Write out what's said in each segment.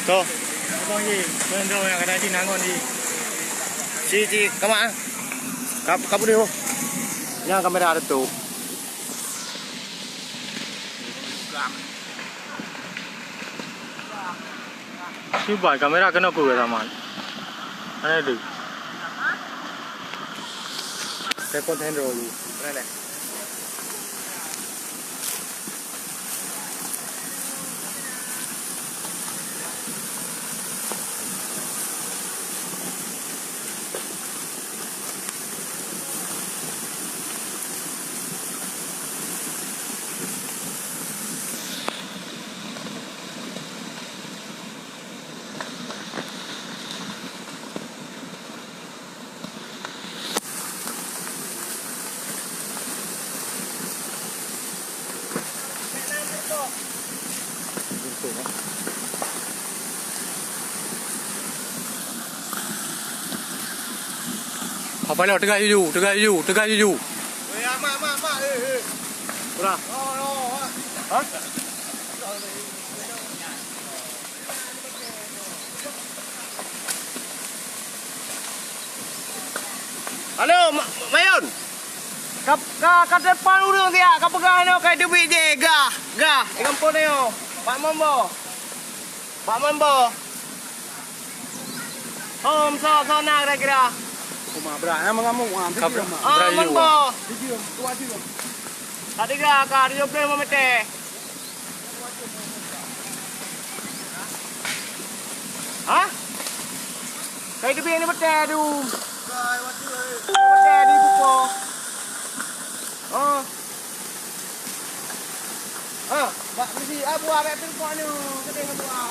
Tuh, abang ye, benda yang ada di nangon ni. Si, kamu kamu dulu. Yang kamera ada tu. Cuba kamera kena aku ke sama. Mana tu? Saya konten dulu. Mana? Apa lo tegak ju. Mak. Kurang. Ha? Halo, Mayun. Ka depan urang dia, ka pegang no kai duit je. Gah. Di kampung ni yo. Pak Mambo. So nak kira. Rumah berat mengamuk Mambo. Tadi kira ka dia play memete. Ha? Kai duit ni bete tu. Bete di buku. Bak mesti buah kat tempat ni. Kedai buah.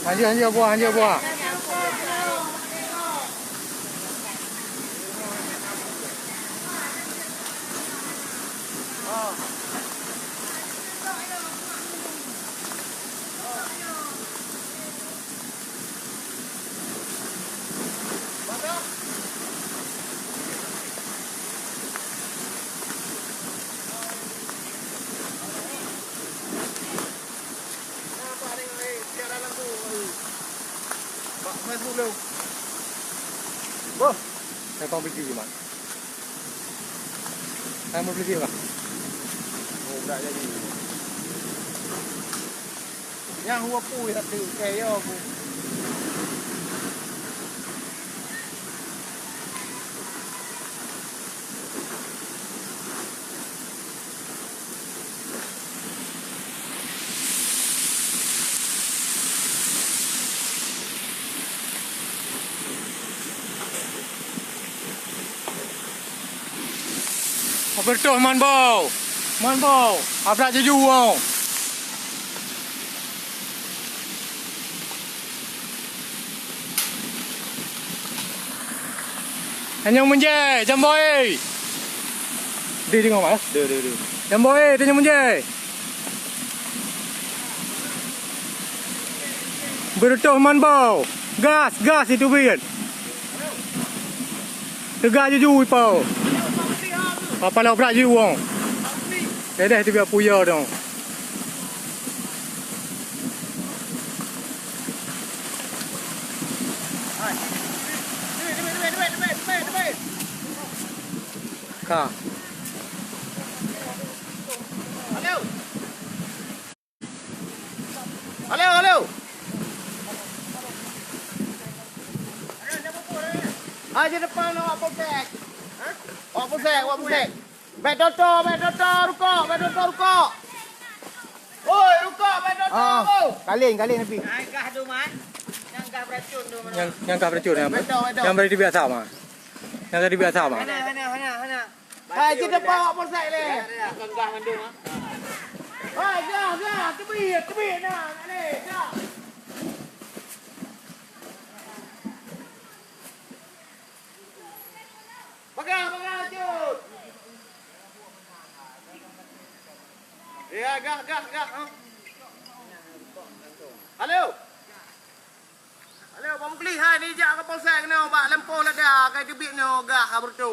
Hanya buah. Facebook đâu. Saya kau beli di mana? Saya mau beli di mana? Oh, dah jadi. Yang huwa pui tak tu kayak aku. Apa tu man bau? Apa je jual? Hanya menje, jamboy. Dia tengok mas. Dia. Jamboy, tanya menje. Bertuh man bau. Gas itu biar. Tegak je jual pau. Apa lah berat je uang. Dah tu biar puya dong. Debit. Kah. Halo. Aja depan awak polsek. Awak polsek. Bet Toto, rukuk. Oi, rukuk, bet Toto. Kaling Nabi. Gah tu man. Yang gah beracun tu mana? Yang kah beracun apa? Yang beri biasa mah. Yang tadi biasa mah. Mana. Aja depan awak polsek le. Gah mendung ah. Hai, gah, tebik nah, le, gah. Pegang cut. Ya, gah. Halo, pembeli hai ni jak ke polsek ni, bak lampu ledah kai tebik ni gah bertu.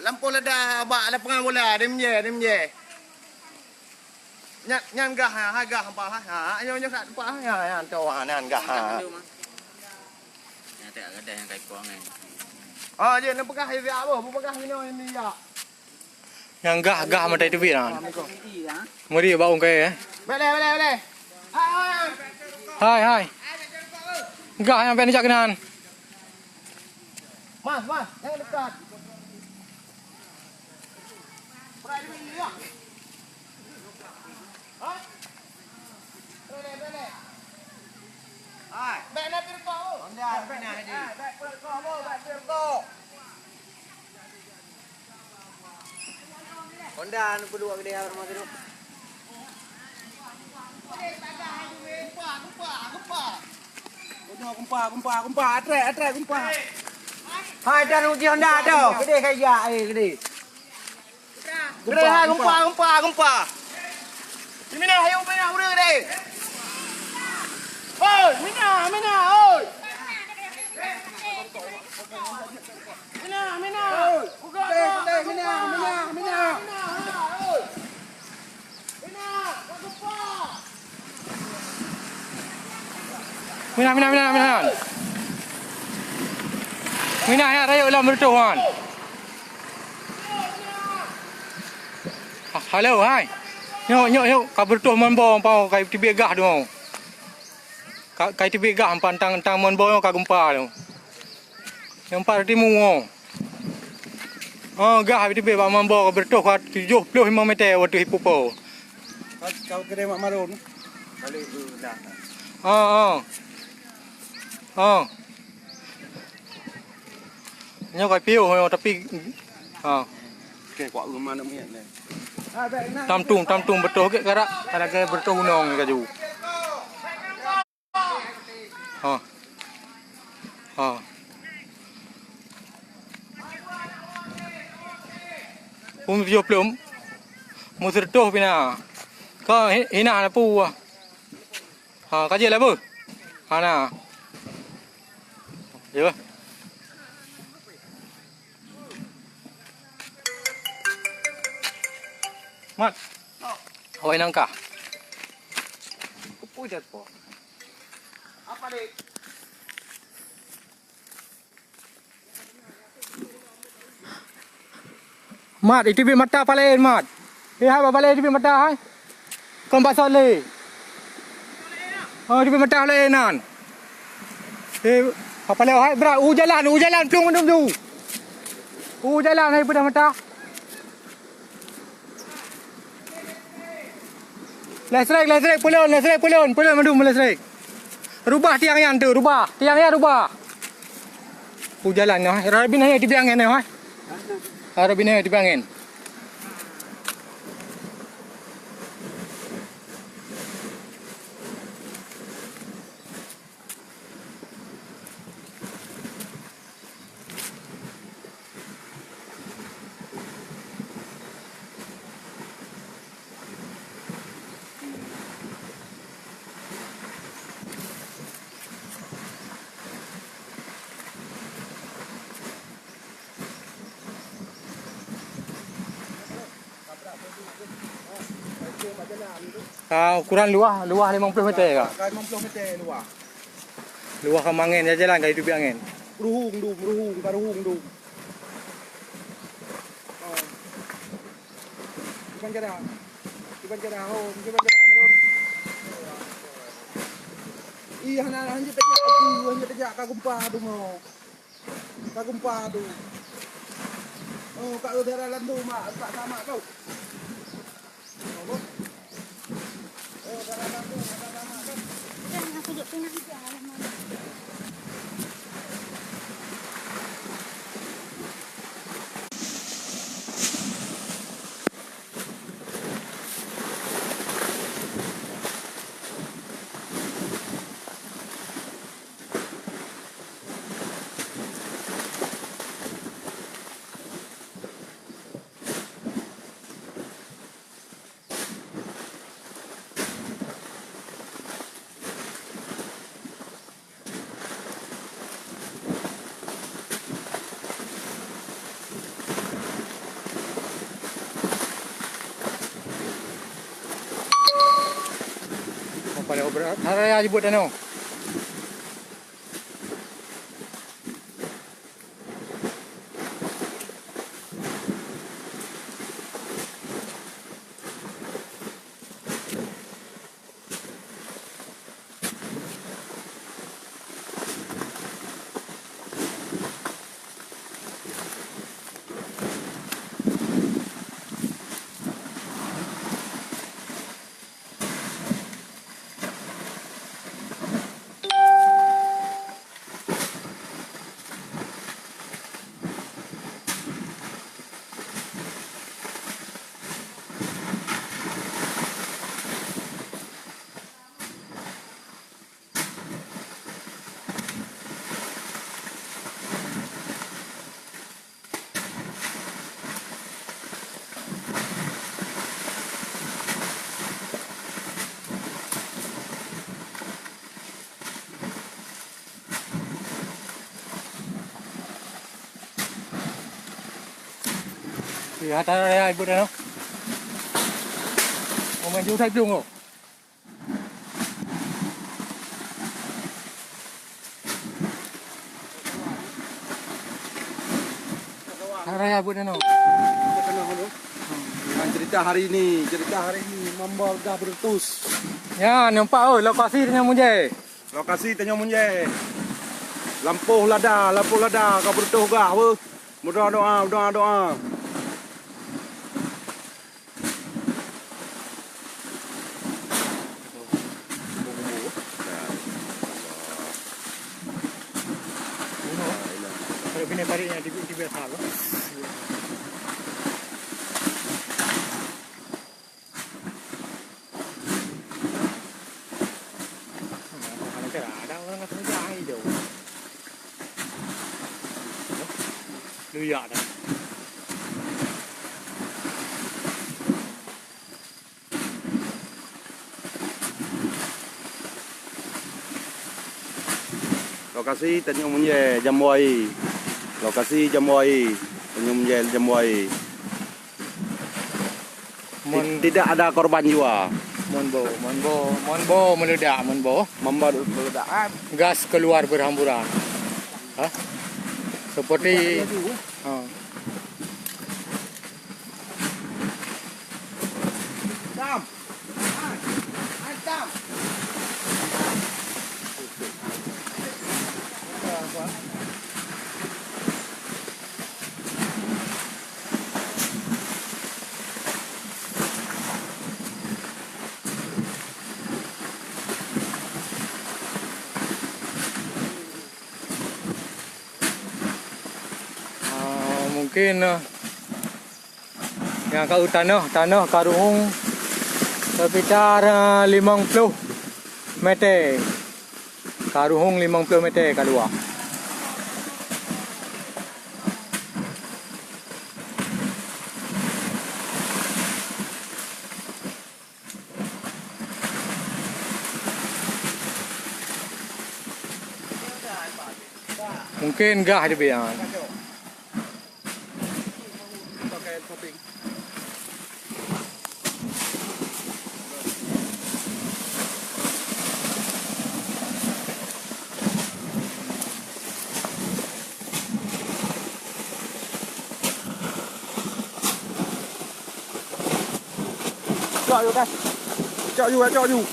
Lampu ledah bak ada pengan bola, dia menje. nyan gah ha gah hampa ha. Ayo nyo kat hampa ha to nyan gah ha. Ya tak ada yang kayak kuangan. Oh je nak pegah dia apa? Pegah ini ya. Yang gah mata itu biar. Iya. Mari bawa ke. Boleh. Hai. Gah yang pengen caknan. Mas, jangan dekat. Berai ini ya. Ha? Boleh. Hai. Bek nak pergi kau. Honda pernah di. Bek pergi kau. Honda anu kedua gede rumah tu. Kumpa. Atre kumpa. Hai dan uji Honda tu. Gede kaya gede. Gede hai kumpa. Di mana ayo mana udah gede. Oi, mina oi. Mina. Buka. Mina. Oi. Mina, kumpa. Mina ya rayo lah mertuan. Halo, hai. Nyok, kabur tuh monbo pau kai tibi gah tu. Kai tibi gah pantang monbo ka gempa tu. Yang parti mu. Oh, gah tibi ba monbo kabur tuh 75 meter waktu hipopo. Kau kena mak marun. Kali dah. Nyok kai piu tapi Okey, kuat rumah nak miat ni. tam tung betul ke karak ada ke betul gunung ni kaju. Video belum musir tuh pina. Kau hina na pu. Kaji lah bu. Na. Ya. Mat. Hawai nangka. Kupu je po. Apa ni? Mat, itu bi mata palain mat. Hai bapale itu bi mata hai. Kompas le. Itu bi mata le nan. Bapale hai bra jalan plung mendum tu. Jalan hai pada mata. Lesrek pulun mendum lesrek. Rubah tiang yang tu, rubah. Jalan noh. Rabin hai di biangen noh. Rabin hai di biangen. Ukuran luah 50 meter kah? 50 meter luar. Luah ke angin dia jalan ke itu angin. Ruhung dum. Iban kada marun. Hanya tajak ka gumpa tu mo. Oh, kak udara landu mak, tak sama kau. Jangan aku duduk tengah je alamak. pada obrak. Hari raya jebut dah no. Thì ta đây bữa đây không? Ông mình chú thích luôn rồi. Ta đây bữa đây nào? Cerita hari ini Mamba dah bertus. Ya, nampak oh lokasi tanya munje. Lokasi Tanjung Munye. Lampuh lada kau bertus gah apa? Doa. Kalau kena tariknya di biasa apa? Ada orang kata jahil tu. Lihat dah. Lokasi Tanjung Munye Jambuai. Lokasi Jambuai Tanjung Munye Jambuai. Tidak ada korban jiwa. Monbo meledak. Mamba meledak. Gas keluar berhamburan. Hah? Seperti Dam. Dam. mungkin yang kau tanah Karuhung sekitar 50 meter. Karuhung 50 meter keluar. Mungkin gah dia biar. Chọn vô đây. Chọn vô.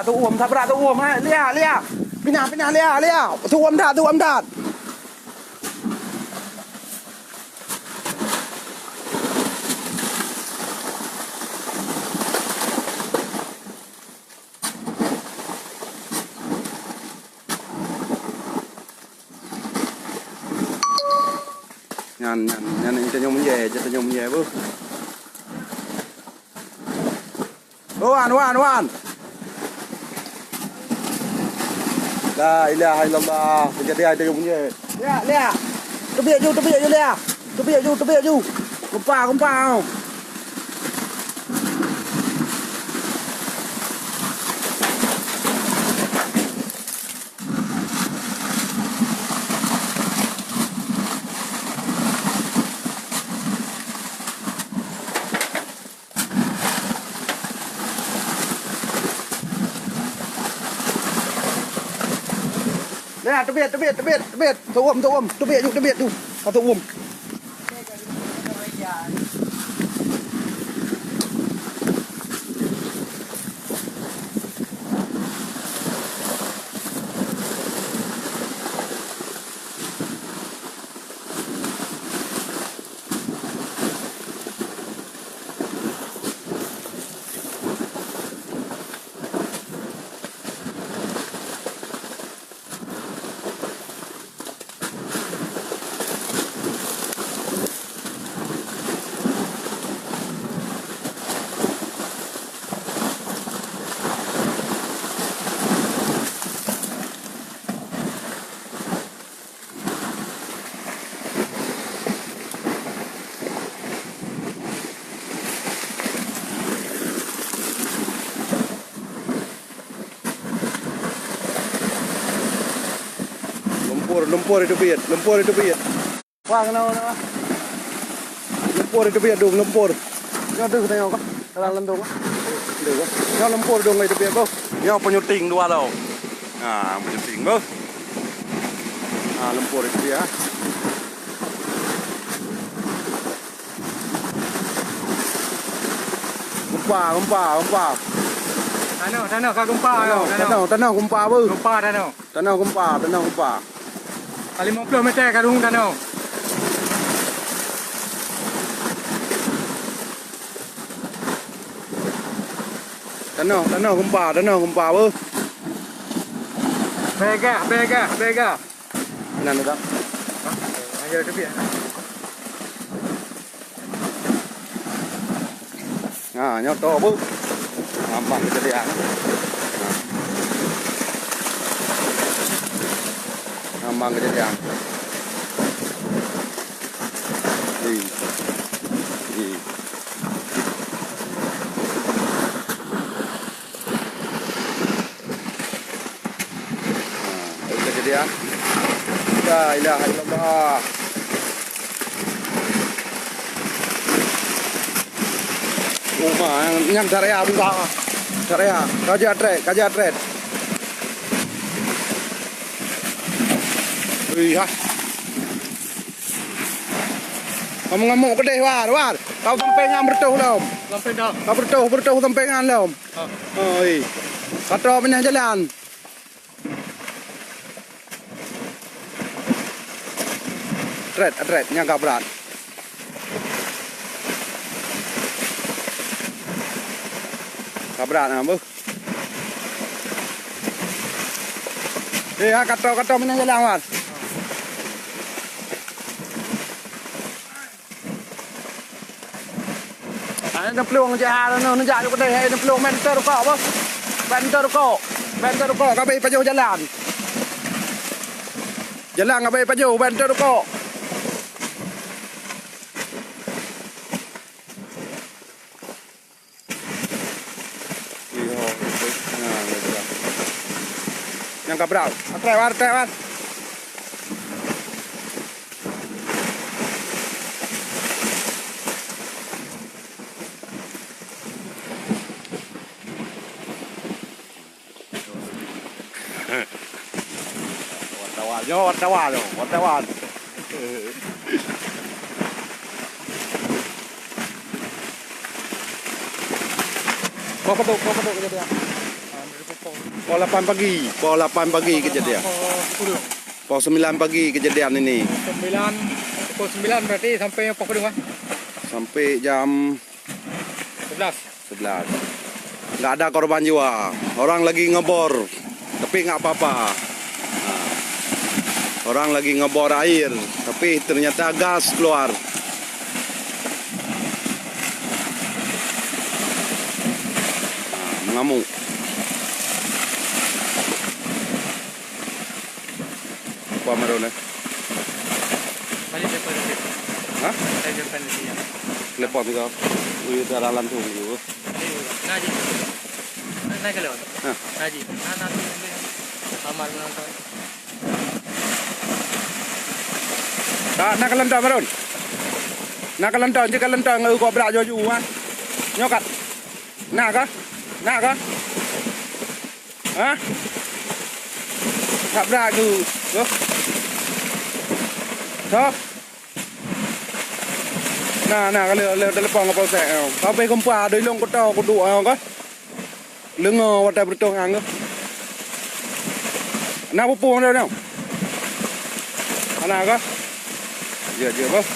tu uam ha. Lia. Pindah lia. Tu uam dah. Nyan ini tanya menye bu. Wan. La ilaha illallah. Jadi ada yang menye. Lia. Tebiak ju lia. Tebiak ju. Gempa. Nè, tebiak. Tu uam. Tebiak ju. Tu uam. Lumpur itu biat. Wah, kenapa? Lumpur itu biat dong, lumpur. Nyo tu tengok kau. Dalam lendung. Được. Nyo lumpur dong itu biat kau. Nyo penyuting dua lo. Nah, penyuting kau. Ah, lumpur itu biat. Gempa. Tanah kau gempa. Tanah gempa bu. Tanah gempa. 50 meter karung tanah. Tanah gempa bu. Bega. Nan dah. Ayo tepi. Nah, nyoto bu. Gampang kejadian. Gampang kejadian. Kejadian. La ilaha illallah. Yang Daraya buka. Daraya, Raja Trade. Wih, Ngomong-ngomong gede war. Kau tempengan bertuh lom. Kau bertuh tempengan lom. Oi. Kata pindah jalan. Trade, nyangka berat. Kabrat bu. Kata pindah jalan war. Nó pluông cho nó chạy vô đây hay nó pluông mentor cọ bơ. Mentor cọ các bay pa vô jalan. Jalan các bay pa vô mentor cọ. Yang kabral. Trewar. Wartawan. Kau ketuk aja dia. Pukul 8 pagi. Pukul 8 pagi kejadian. Pukul 9 pagi kejadian ini. 9 pukul 9 berarti sampai pukul berapa? Sampai jam 11. Nggak ada korban jiwa. Orang lagi ngebor, tapi nggak apa-apa. Nah, orang lagi ngebor air, tapi ternyata gas keluar. Nah, mengamuk. Apa marone? Balik depan lagi. Hah? Saya depan lagi ya. Telepon juga. Wih, darah lantung juga. Naji. Naik ke lewat. Hah? Naji. Nanti kamar menonton. Nak kelentang marun. Nak kelentang, jika kelentang kau berak jauh ah. Nyokat. Nak kah? Nak kah? Hah? Tak berak tu. Tuh. Tuh. Nah, kalau telepon kau pasal, kau pergi kumpul dari long kota kau dua kau. Lengo wadah bertong anggo. Nak pupung dah nak. Anak kau? Ya, bos.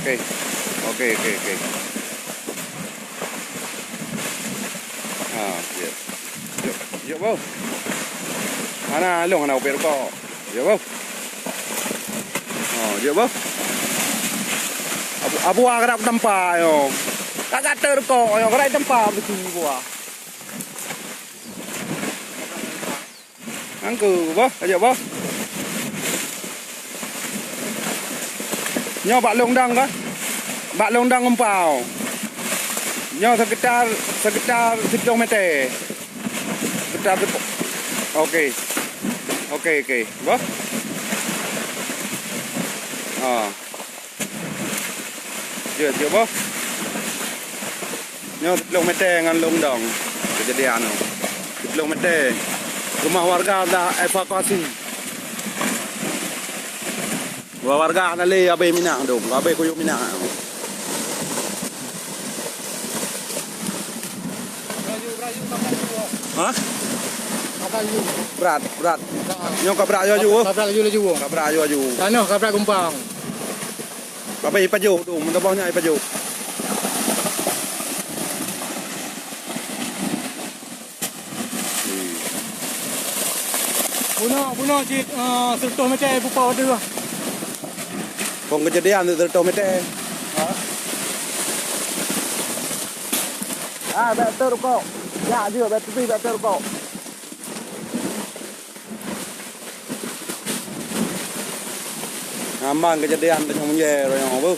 Okey. Ah, ya, bos. Anak long anak pergi kau. Ya, bos. Oh, ya, bos. Abu agak tempat yo. Kagak terko yo gerai tempat betul gua. Angku, bos, aja bos. Nyo bak longdang kah? Bak longdang umpau. Nyo sekitar 10 meter. Sekitar okey. Bos. Ah. Ya, bos. Nyo 10 meter dengan longdang kejadian tu. 10 meter. Rumah warga dah evakuasi. Warga nak le abai minang dong, abai kuyuk minang. Hah? Berat. Nyo kabrak jaju. Kabrak laju. Kabrak jaju. Tanah kabrak gumpang. Abai paju tu, mun tabahnya ai paju. Bunuh cik sertuh macam bupa ada lah. Kong kejadian tu terto meter. Ah, betul kok. Ya, dia betul kok. Aman kejadian dengan menyer yang apa?